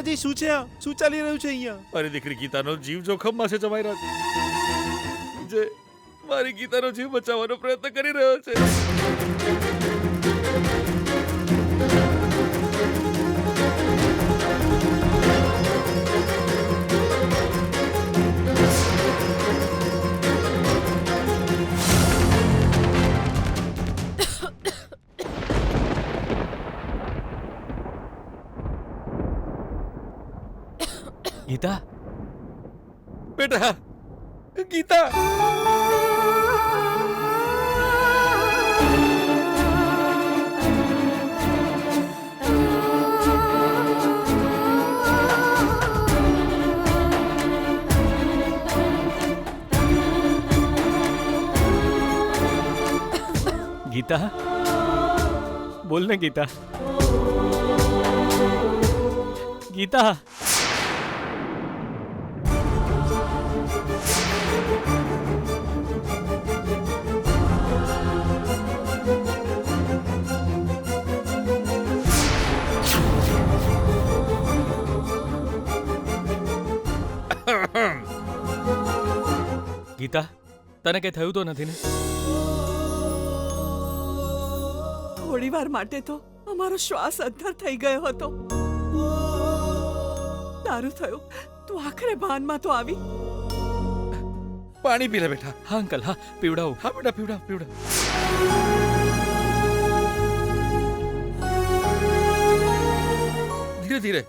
માતાજી શું છે આ? શું ચાલી રહ્યું છે અહીંયા? મારી દીકરી ગીતાનો જીવ જોખમમાં છે જમાઈ રાજ. જે મારી ગીતાનો જીવ બચાવવાનો પ્રયત્ન કરી રહ્યો છે. ગીતા, બેટા, ગીતા. ગીતા, બોલ ને ગીતા. ગીતા, ગીતા, તને કઈ થયું તો નથી ને? થોડી વાર માટે તો અમારો શ્વાસ અદ્ધર થઈ ગયો હતો. તારું થયું, તું આખરે ભાનમાં તો આવી. પાણી પી લે બેટા. હા અંકલ, હા પીવડાવું. હા બેટા, પીવડાવ પીવડાવ. ધીરે ધીરે,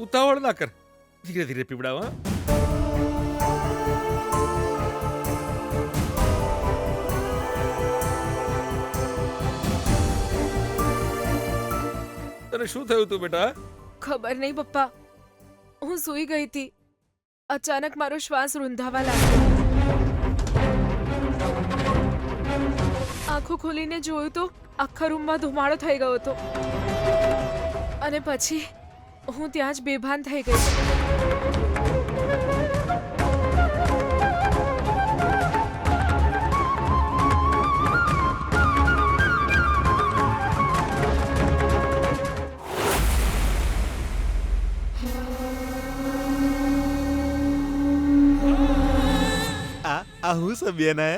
ઉતાવળ ના કર. ધીરે ધીરે પીવડાવ. હા, તને શું થયું તું બેટા? ખબર નહીં પપ્પા, હું સૂઈ ગઈ હતી. અચાનક મારો શ્વાસ રૂંધાવા લાગ્યો. આંખો ખોલીને જોયું તો આખા રૂમમાં ધુમાડો થઈ ગયો હતો અને પછી હું ત્યાં જ બેભાન થઈ ગઈ. આ હું સભ્યના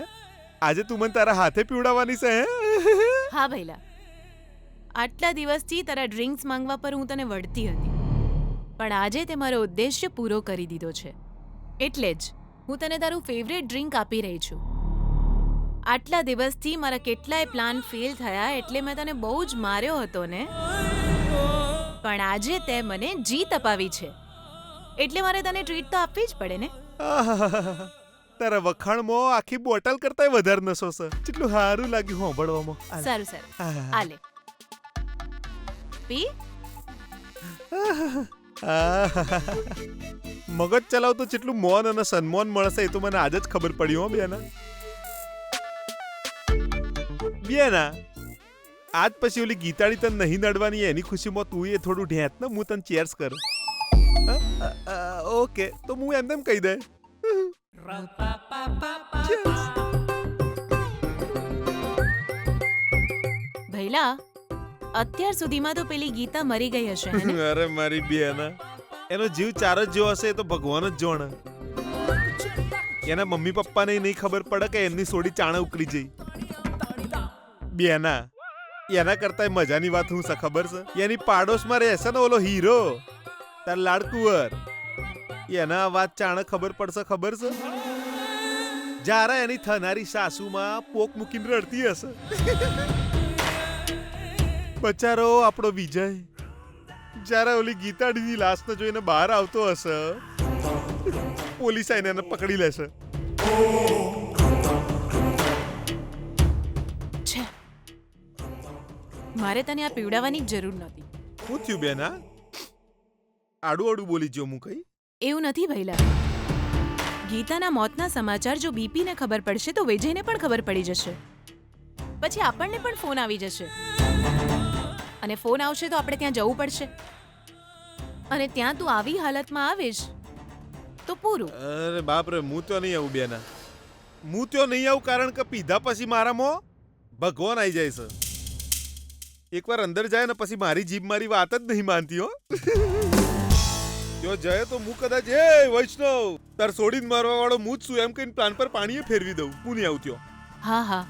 આજે તું મને તારા હાથે પીવડાવવાની છે? હા ભૈલા, આટલા દિવસથી તારા ડ્રિંક્સ માંગવા પર હું તને વળતી હતી, પણ આજે તે મારો ઉદ્દેશ્ય પૂરો કરી દીધો છે. એટલે જ હું તને તારું ફેવરેટ ડ્રિંક આપી રહી છું. આટલા દિવસથી મારા કેટલાય પ્લાન ફેલ થયા એટલે મેં તને બહુ જ માર્યો હતો ને, પણ આજે તે મને જીત અપાવી છે એટલે મારે તને ટ્રીટ તો આપવી જ પડે ને. તારા વખાણમાં આખી બોટલ કરતા વધારે નસો છે. કેટલું સારું લાગ્યું હોંભળવામાં. સારું સારું, આલે પી. મગજ ચલાવ તો જેટલું મોન અને સન્માન મળશે એ તો મને આજે જ ખબર પડી. હો બેના, બેના આજ પછી ઓલી ગીતાળી તને નહીં નડવાની એની ખુશીમાં તું એ થોડું ઢેંત ને હું તને ચેર્સ કરું. ઓકે, તો હું એમ કહી દે. ભૈલા, અત્યાર સુધીમાં તો પેલી ગીતા મરી ગઈ હશે હે ને? અરે મારી બેના, એનો જીવ ચાર જ જેવો હશે એ તો ભગવાન જ જોણે. એના મમ્મી પપ્પાને નહીં ખબર પડે કે એમની સોડી ચાણે ઉકળી જઈ. બેના, એના કરતા મજાની વાત હું છે ખબર છે? એની પાડોશમાં રહેશે ને ઓલો હીરો, તાર લાડકુંવર. એના વાત ચાણે ખબર પડશે ખબર છે? જ્યારે એની થનારી સાસુમાં પોક મૂકીને રડતી હશે. બચારો આપણો વિજય જ્યારે ઓલી ગીતાડીની લાશને જોઈને બહાર આવતો હશે, પોલીસ આઈને એને પકડી લેશે. મારે તને આ પીવડાવવાની જ જરૂર નહોતી. શું થયું બેના? આડું આડું બોલી જો હું કઈ? એવું નથી ભૈલા. ગીતાના મોતના સમાચાર જો બીપીને ખબર પડશે તો વિજયને પણ ખબર પડી જશે. પછી આપણને પણ ફોન આવી જશે અને ફોન આવશે તો આપણે ત્યાં જવું પડશે અને ત્યાં તું આવી હાલતમાં આવીશ તો પૂરું. અરે બાપ રે, હું તો નહીં આવું બેના. હું તો નહીં આવું કારણ કે પીધા પછી મારામાં ભગવાન આવી જાય છે. એકવાર અંદર જાય ને પછી મારી જીભ મારી વાત જ નહીં માનતી. હો જો જય તો હું કદાચ એ વૈષ્ણવ તાર છોડીને મારવા વાળો હું જ છું એમ કહીને પ્લાન પર પાણીએ ફેરવી દઉં. હું નહીં આવત્યો. હા હા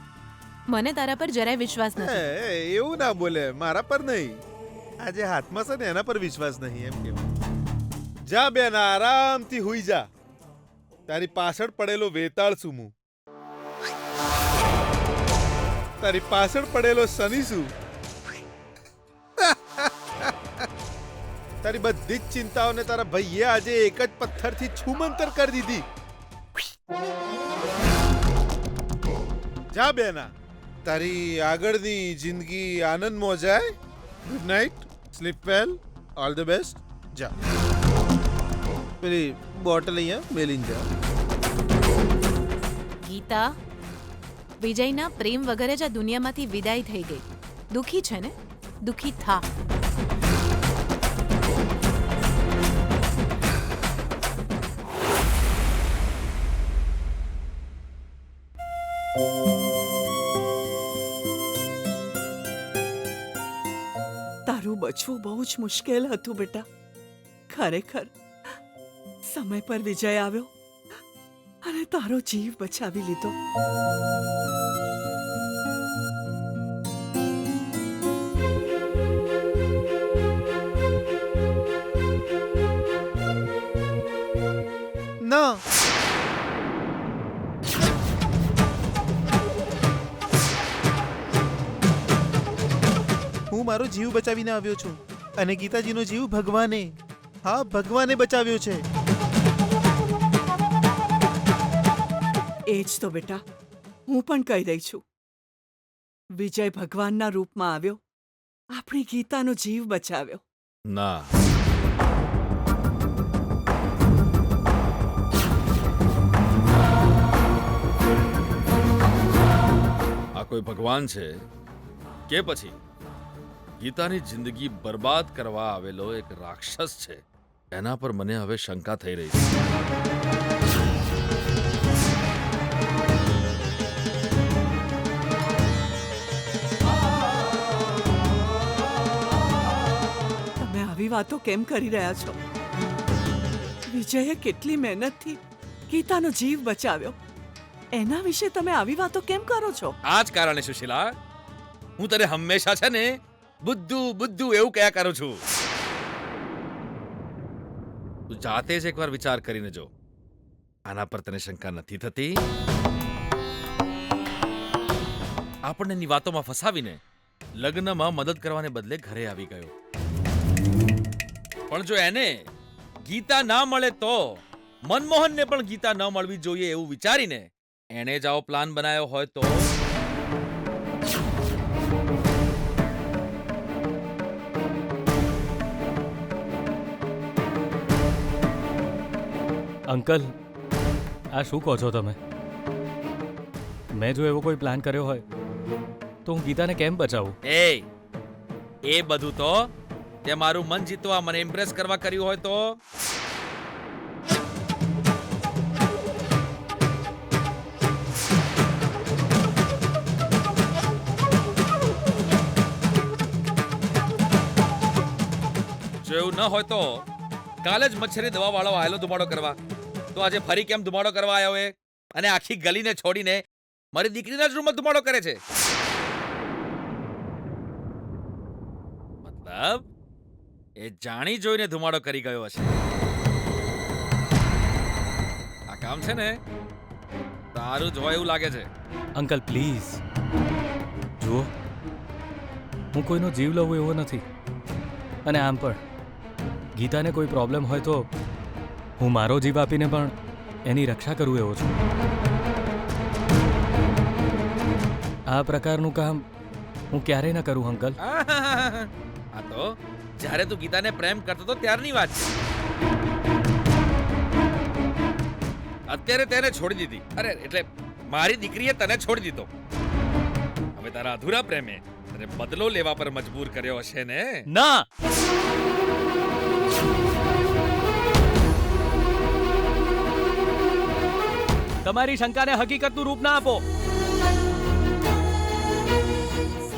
મને તારા પર જરાય વિશ્વાસ નથી. એવું ના બોલે, મારા પર નહીં. આ જે હાથમાં છે ને એના પર વિશ્વાસ નહીં એમ કેમ. જા બેન, આરામથી હુઈ જા. તારી પાછળ પડેલો વેતાળ છું હું. તારી પાછળ પડેલો શનિ છું. તારી બધી જ ચિંતાઓને તારા ભાઈએ આજે એક જ પથ્થરથી છૂમંતર કરી દીધી. જા બેના, તારી આગળની જિંદગી આનંદમાં જાય. Good night, sleep well, all the best. જા, પેલી બોટલ અહીંયા મેલીને જા. ગીતા, વિજયના પ્રેમ વગર જ આ દુનિયામાંથી વિદાય થઈ ગઈ. દુખી છે ને? દુખી થા. તારું બચવું બહુ જ મુશ્કેલ હતું બેટા. ખરેખર સમય પર વિજય આવ્યો અને તારો જીવ બચાવી લીધો. ના, હું મારો જીવ બચાવીને આવ્યો છું અને ગીતાજીનો જીવ ભગવાને, હા ભગવાને બચાવ્યો છે. એ જ તો બેટા હું પણ કહી રહી છું. વિજય ભગવાનના રૂપમાં આવ્યો, આપણી ગીતાનો જીવ બચાવ્યો. ના, આ કોઈ ભગવાન છે કે પછી ગીતાની જિંદગી બરબાદ કરવા આવેલો એક રાક્ષસ છે? એના પર મને હવે શંકા થઈ રહી છે. તમે આવી વાતો કેમ કરી રહ્યા છો? વિજયે કેટલી મહેનતથી ગીતાનો જીવ બચાવ્યો, એના વિશે તમે આવી વાતો કેમ કરો છો? આ જ કારણે સુશીલા, હું તને હંમેશા છે ને બુદ્ધુ બુદ્ધુ એવું કયા કરું છું. તું જાતે જ એકવાર વિચાર કરીને જો, આના પર તને શંકા નથી થતી? આપણને એની વાતોમાં ફસાવીને લગ્નમાં મદદ કરવાને બદલે ઘરે આવી ગયો. પણ જો એને ગીતા ના મળે તો મનમોહનને પણ ગીતા ન મળવી જોઈએ એવું વિચારીને એણે જ આવો પ્લાન બનાવ્યો હોય તો? અંકલ, આ શું કહો છો તમે? મેં જો એવો કોઈ પ્લાન કર્યો હોય તો હું ગીતાને કેમ બચાવું? એ બધું તો તે મારું મન જીતવા, મને ઇમ્પ્રેસ કરવા કર્યું હોય તો? જો એવું ન હોય તો કાલે જ મચ્છરી દવા વાળો આયેલો ધુમાડો કરવા, તો આજે ફરી કેમ ધુમાડો કરવા આવ્યો એ? અને આખી ગલીને છોડીને મારી દીકરીના જ રૂમમાં ધુમાડો કરે છે. મતલબ એ જાણી જોઈને ધુમાડો કરી ગયો હશે. આ કામ છે ને તારું જ હોય એવું લાગે છે. અંકલ પ્લીઝ જુઓ, હું કોઈનો જીવ લઉં એવો નથી. અને આમ પણ ગીતાને કોઈ પ્રોબ્લેમ હોય તો હું મારો જીવ આપીને પણ એની રક્ષા કરું એવો છું. આ પ્રકારનું કામ હું ક્યારેય ન કરું અંકલ. આ તો જ્યારે તું ગીતાને પ્રેમ કરતો તો ત્યારની વાત છે. અત્યારે તેને છોડી દીધી. અરે એટલે મારી દીકરીએ તને છોડી દીધો. હવે તારા અધૂરા પ્રેમે તને બદલો લેવા પર મજબૂર કર્યો હશે ને? ના, તમારી શંકાને હકીકતનું રૂપ ના આપો.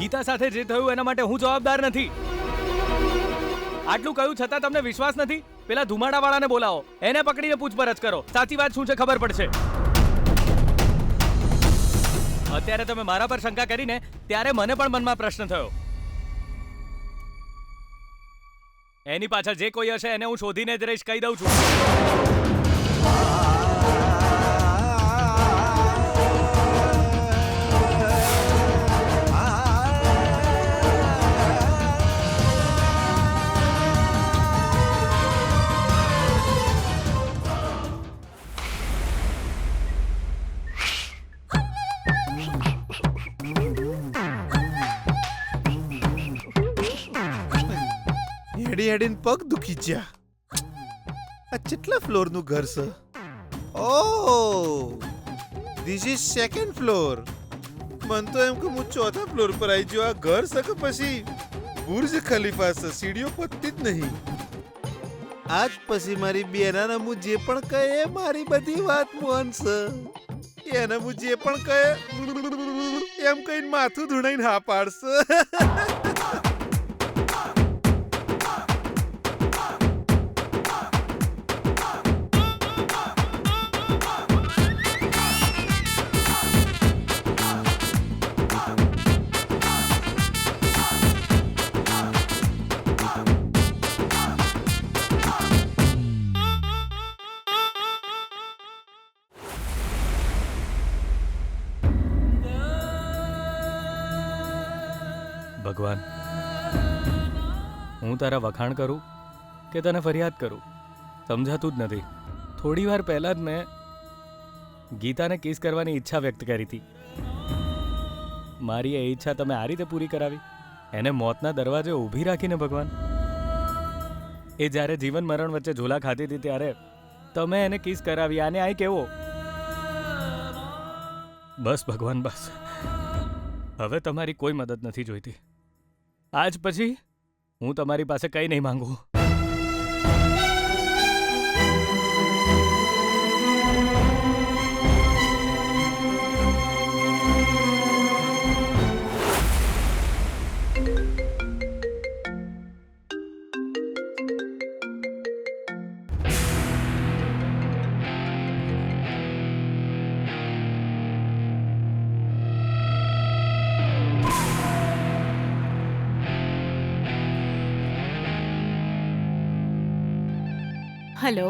ગીતા સાથે જે થયું એના માટે હું જવાબદાર નથી. આટલું કહ્યું છતાં તમને વિશ્વાસ નથી? પેલા ધુમાડાવાળાને બોલાવો, એને પકડીને પૂછપરછ કરો, સાચી વાત શું છે ખબર પડશે. અત્યારે તમે મારા પર શંકા કરીને ત્યારે મને પણ મનમાં પ્રશ્ન થયો. એની પાછળ જે કોઈ હશે એને હું શોધીને જ રહીશ, કહી દઉં છું. હેડી હેડીને પગ દુખી ગયા. આ કેટલા ફ્લોરનું ઘર છે? ઓહ, ધીસ ઇઝ સેકન્ડ ફ્લોર. મન તો એમ કે હું ચોથા ફ્લોર પર આવી ગયો. આ ઘર છે કે પછી બુર્જ ખલીફા છે? સીડીઓ પતતી જ નહીં. આજ પછી મારી બેનાને હું જે પણ કહે એ મારી બધી વાત માનશે. એને હું જે પણ કહે એમ કહીને માથું ધૂણાઈને હા પાડશે. ભગવાન, હું તારા વખાણ કરું કે તને ફરિયાદ કરું સમજાતું જ નથી. થોડી વાર પહેલા જ મેં ગીતાને કિસ કરવાની ઈચ્છા વ્યક્ત કરી હતી. મારી એ ઈચ્છા તમે આ રીતે પૂરી કરાવી, એને મોતના દરવાજે ઊભી રાખીને. ભગવાન, એ જ્યારે જીવન મરણ વચ્ચે ઝોલા ખાતી હતી ત્યારે તમે એને કિસ કરાવી. આને આઈ કેવો? બસ ભગવાન, બસ. હવે તમારી કોઈ મદદ નથી જોઈતી. આજ પછી હું તમારી પાસે કંઈ નહીં માંગુ. હેલો,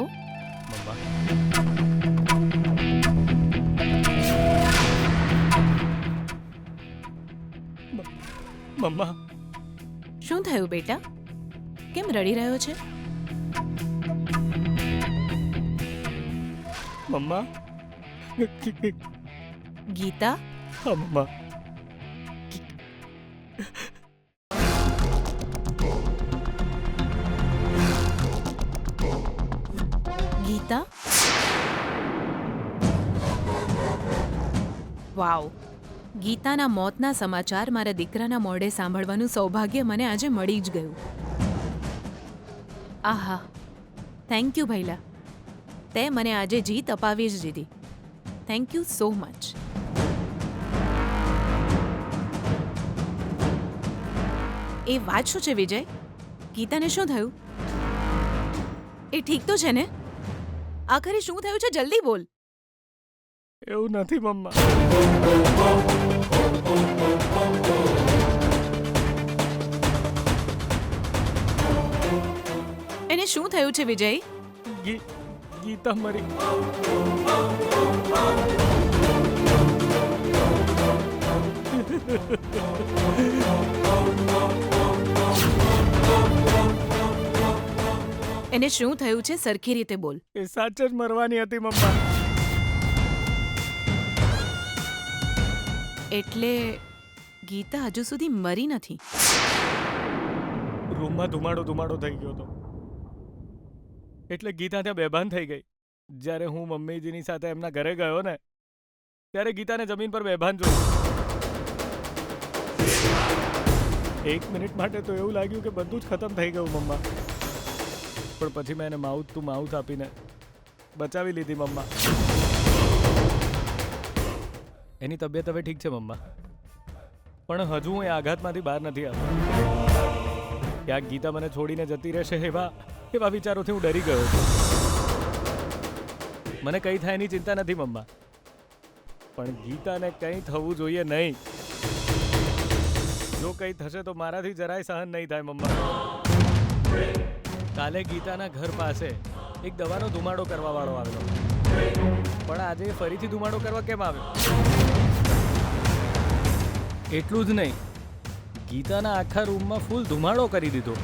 મમ્મા, શું થયું બેટા? કેમ રડી રહ્યો છે? મમ્મા. ગીતા? હા મમ્મા. ગીતા? વાવ, ગીતાના મોતના સમાચાર મારા દીકરાના મોઢે સાંભળવાનું સૌભાગ્ય મને આજે મળી જ ગયું. આહા, થેન્ક યુ ભૈલા, તે મને આજે જીત અપાવી જ દીધી. Thank you so much. એ વાત શું છે વિજય? ગીતાને શું થયું? એ ઠીક તો છે ને? આખરે શું થયું છે? જલ્દી બોલ. એવું નથી મમ્મા. એને શું થયું છે વિજય? ગીતા મરી. એને શું થયું છે? સરખી રીતે બોલ. એ સાચે જ મરવાની હતી મમ્મા. એટલે ગીતા હજુ સુધી મરી નથી? રૂમમાં ધુમાડો થઈ ગયો હતો એટલે ગીતા ત્યાં બેભાન થઈ ગઈ. જ્યારે હું મમ્મીજીની સાથે એમના ઘરે ગયો ને ત્યારે ગીતાને જમીન પર બેભાન જોયું. 1 મિનિટ માટે તો એવું લાગ્યું કે બધું જ ખતમ થઈ ગયું મમ્મા. પણ પછી મેં એને માઉથ ટુ માઉથ આપીને બચાવી લીધી મમ્મા. એની તબિયત હવે ઠીક છે મમ્મા, પણ હજુ હું એ આઘાતમાંથી બહાર નથી આવતો. ક્યાંક ગીતા મને છોડીને જતી રહેશે એવા એવા વિચારોથી હું ડરી ગયો છું. મને કંઈ થાય એની ચિંતા નથી મમ્મા, પણ ગીતાને કંઈ થવું જોઈએ નહીં. જો કંઈ થશે તો મારાથી જરાય સહન નહીં થાય મમ્મા. કાલે ગીતાના ઘર પાસે એક દવાનો ધુમાડો કરવા વાળો આવેલો, પણ આજે ફરીથી ધુમાડો કરવા કેમ આવ્યો? એટલું જ નહીં, ગીતાના આખા રૂમમાં ફૂલ ધુમાડો કરી દીધો.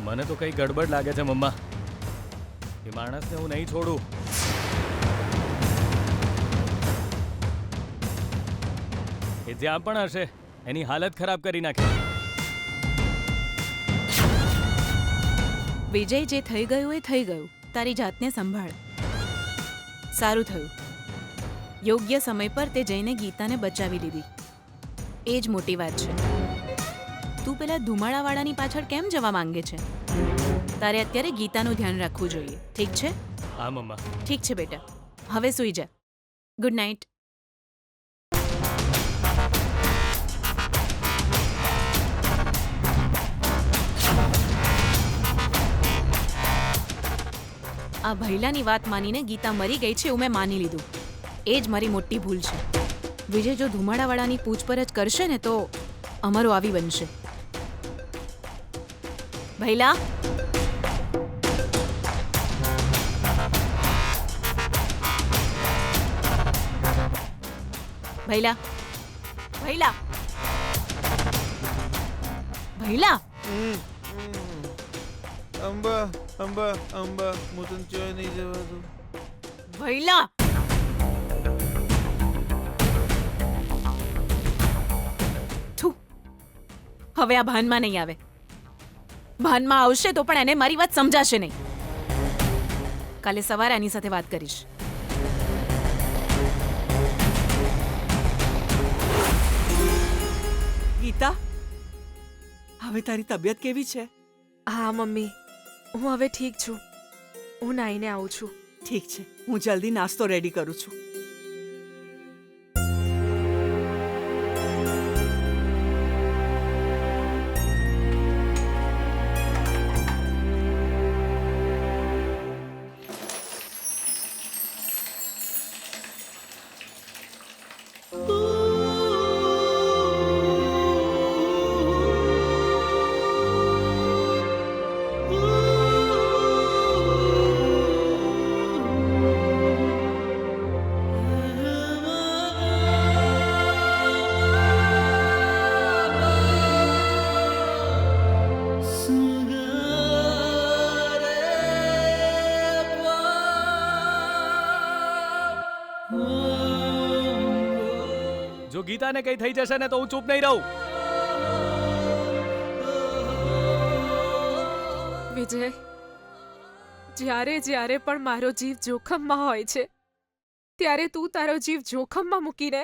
મને તો કંઈ ગડબડ લાગે છે મમ્મા. એ માણસને હું નહીં છોડું. એ જ્યાં પણ હશે એની હાલત ખરાબ કરી નાખે. વિજય, જે થઈ ગયું એ થઈ ગયું. તારી જાતને સંભાળ. સારું થયું, યોગ્ય સમય પર તે જઈને ગીતાને બચાવી લીધી. એ જ મોટી વાત છે. તું પેલા ધુમાડાવાળાની પાછળ કેમ જવા માંગે છે? તારે અત્યારે ગીતાનું ધ્યાન રાખવું જોઈએ, ઠીક છે? હા મમ્મા. ઠીક છે બેટા, હવે સૂઈ જા. Good night. આ ભૈલાની વાત માનીને ગીતા મરી ગઈ છે એવું મેં માની લીધું. એ જ મારી મોટી ભૂલ છે. વિજય જો ધુમાડાવાળાની પૂછપરછ કરશે ને તો અમારું આવી બનશે. ભૈલા, ભૈલા, ભૈલા, ભૈલા. અંબા અંબા અંબા હું તને ચોય નહીં જવા દઉં. ભૈલા, થુ. હવે આ ભાનમાં નહીં આવે. ભાનમાં આવશે તો પણ એને મારી વાત સમજાશે નહીં. કાલે સવારે આની સાથે વાત કરીશ. ગીતા, હવે તારી તબિયત કેવી છે? હા મમ્મી, હું હવે ઠીક છું. હું નાઈને આવું છું. ઠીક છે, હું જલ્દી નાસ્તો રેડી કરું છું. જો ગીતાને કંઈ થઈ જશે ને તો હું ચૂપ નહીં રહું. વિજય, જ્યારે જ્યારે પણ મારો જીવ જોખમમાં હોય છે ત્યારે તું તારો જીવ જોખમમાં મૂકીને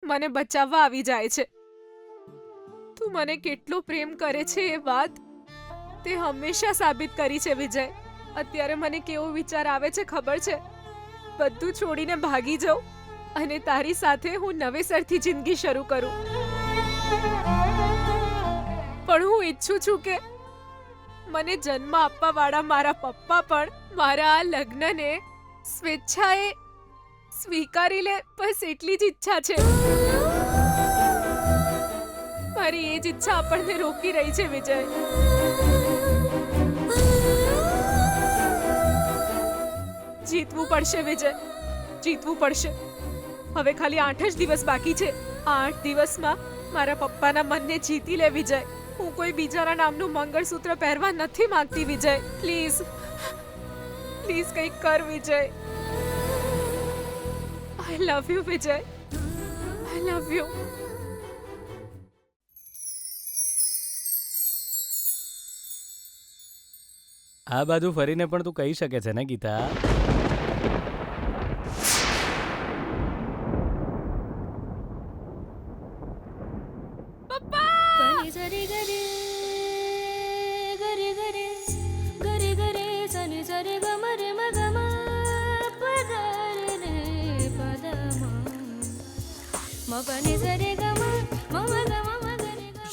મને બચાવવા આવી જાય છે. તું મને કેટલો પ્રેમ કરે છે એ વાત તે હંમેશા સાબિત કરી છે વિજય. અત્યારે મને કેવો વિચાર આવે છે ખબર છે? બધું છોડીને ભાગી જાઉં અને તારી સાથે હું નવેસરથી જિંદગી શરૂ કરું. પણ હું ઈચ્છું છું કે મને જન્મ આપવા વાળા મારા પપ્પા પણ મારા આ લગ્નને સ્વેચ્છાએ સ્વીકારી લે. બસ એટલી જ ઈચ્છા છે. મારી એ જ ઈચ્છા આપણને રોકી રહી છે વિજય. જીતવું પડશે વિજય, જીતવું પડશે. હવે ખાલી 8 જ દિવસ બાકી છે. આ 8 દિવસમાં મારા પપ્પાના મનને જીતી લે વિજય. હું કોઈ બીજાના નામનું મંગળસૂત્ર પહેરવા નથી માંગતી વિજય. પ્લીઝ પ્લીઝ કંઈક કર વિજય. આઈ love you Vijay, I love you. આ બાજુ ફરીને પણ તું કહી શકે છે ને ગીતા?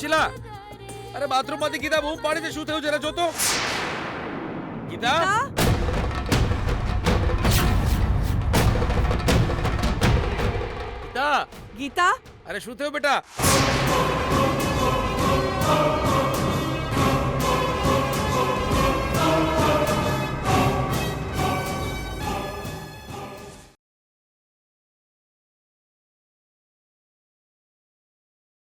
શીલા, અરે બાથરૂમ માંથી ગીતા બૂમ પાડી છે, શું થયું જરા જોતો. ગીતા ગીતા ગીતા અરે શું થયું બેટા?